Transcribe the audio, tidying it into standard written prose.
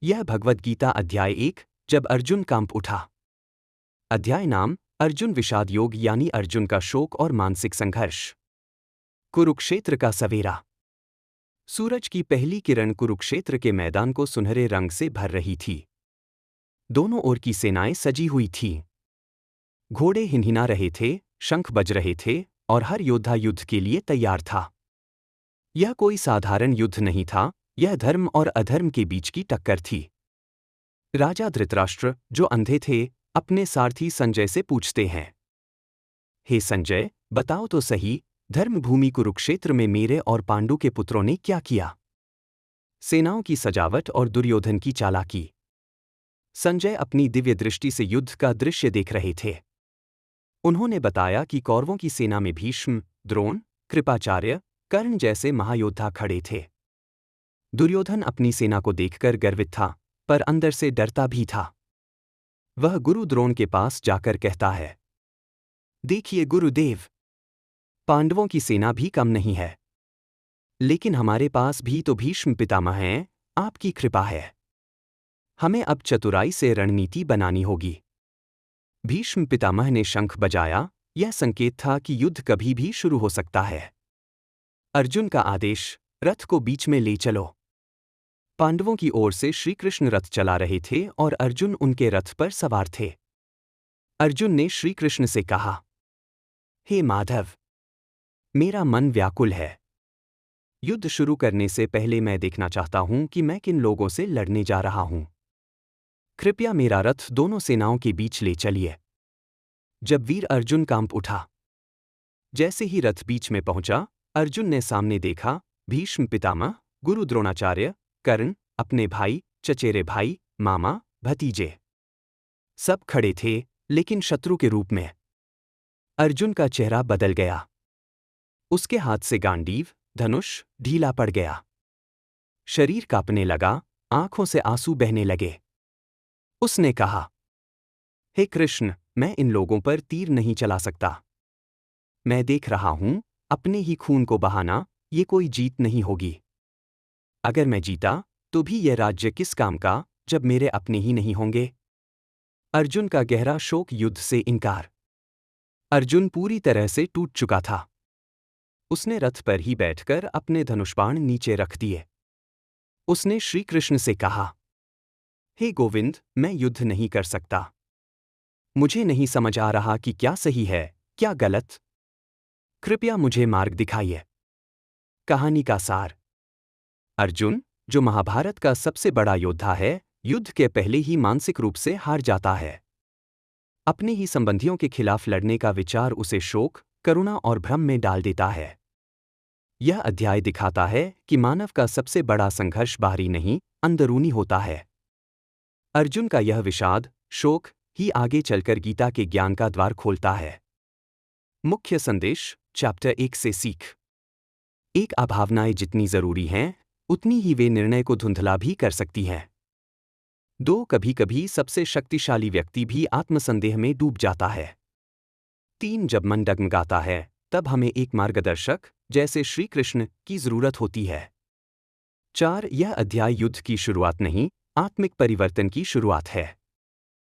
यह भगवद गीता अध्याय 1, जब अर्जुन कांप उठा। अध्याय नाम अर्जुन विषाद योग यानी अर्जुन का शोक और मानसिक संघर्ष। कुरुक्षेत्र का सवेरा। सूरज की पहली किरण कुरुक्षेत्र के मैदान को सुनहरे रंग से भर रही थी। दोनों ओर की सेनाएं सजी हुई थीं। घोड़े हिनहिना रहे थे, शंख बज रहे थे और हर योद्धा युद्ध के लिए तैयार था। यह कोई साधारण युद्ध नहीं था, यह धर्म और अधर्म के बीच की टक्कर थी। राजा धृतराष्ट्र, जो अंधे थे, अपने सारथी संजय से पूछते हैं, हे संजय, बताओ तो सही, धर्मभूमि कुरुक्षेत्र में मेरे और पांडु के पुत्रों ने क्या किया? सेनाओं की सजावट और दुर्योधन की चालाकी। संजय अपनी दिव्य दृष्टि से युद्ध का दृश्य देख रहे थे। उन्होंने बताया कि कौरवों की सेना में भीष्म, द्रोण, कृपाचार्य, कर्ण जैसे महायोद्धा खड़े थे। दुर्योधन अपनी सेना को देखकर गर्वित था, पर अंदर से डरता भी था। वह गुरु द्रोण के पास जाकर कहता है, देखिए गुरुदेव, पांडवों की सेना भी कम नहीं है, लेकिन हमारे पास भी तो भीष्म पितामह हैं, आपकी कृपा है। हमें अब चतुराई से रणनीति बनानी होगी। भीष्म पितामह ने शंख बजाया, यह संकेत था कि युद्ध कभी भी शुरू हो सकता है। अर्जुन का आदेश, रथ को बीच में ले चलो। पांडवों की ओर से श्रीकृष्ण रथ चला रहे थे और अर्जुन उनके रथ पर सवार थे। अर्जुन ने श्रीकृष्ण से कहा, हे माधव, मेरा मन व्याकुल है। युद्ध शुरू करने से पहले मैं देखना चाहता हूं कि मैं किन लोगों से लड़ने जा रहा हूं। कृपया मेरा रथ दोनों सेनाओं के बीच ले चलिए। जब वीर अर्जुन कांप उठा। जैसे ही रथ बीच में पहुंचा, अर्जुन ने सामने देखा, भीष्म पितामह, गुरु द्रोणाचार्य, कर्ण, अपने भाई, चचेरे भाई, मामा, भतीजे, सब खड़े थे, लेकिन शत्रु के रूप में। अर्जुन का चेहरा बदल गया। उसके हाथ से गांडीव, धनुष, ढीला पड़ गया। शरीर कांपने लगा, आंखों से आंसू बहने लगे। उसने कहा, हे कृष्ण, मैं इन लोगों पर तीर नहीं चला सकता। मैं देख रहा हूं, अपने ही खून को बहाना, ये कोई जीत नहीं होगी। अगर मैं जीता, तो भी यह राज्य किस काम का, जब मेरे अपने ही नहीं होंगे? अर्जुन का गहरा शोक, युद्ध से इनकार। अर्जुन पूरी तरह से टूट चुका था। उसने रथ पर ही बैठकर अपने धनुष्बाण नीचे रख दिए। उसने श्रीकृष्ण से कहा, हे गोविंद, मैं युद्ध नहीं कर सकता। मुझे नहीं समझ आ रहा कि क्या सही है, क्या गलत। कृपया मुझे मार्ग दिखाइए। कहानी का सार। अर्जुन, जो महाभारत का सबसे बड़ा योद्धा है, युद्ध के पहले ही मानसिक रूप से हार जाता है। अपने ही संबंधियों के खिलाफ लड़ने का विचार उसे शोक, करुणा और भ्रम में डाल देता है। यह अध्याय दिखाता है कि मानव का सबसे बड़ा संघर्ष बाहरी नहीं, अंदरूनी होता है। अर्जुन का यह विषाद, शोक ही आगे चलकर गीता के ज्ञान का द्वार खोलता है। मुख्य संदेश, चैप्टर 1 से सीख। एक भावनाएं जितनी जरूरी हैं, उतनी ही वे निर्णय को धुंधला भी कर सकती हैं। 2, कभी कभी सबसे शक्तिशाली व्यक्ति भी आत्मसंदेह में डूब जाता है। 3, जब मन डगमगाता है, तब हमें एक मार्गदर्शक, जैसे श्री कृष्ण, की जरूरत होती है। 4, यह अध्याय युद्ध की शुरुआत नहीं, आत्मिक परिवर्तन की शुरुआत है।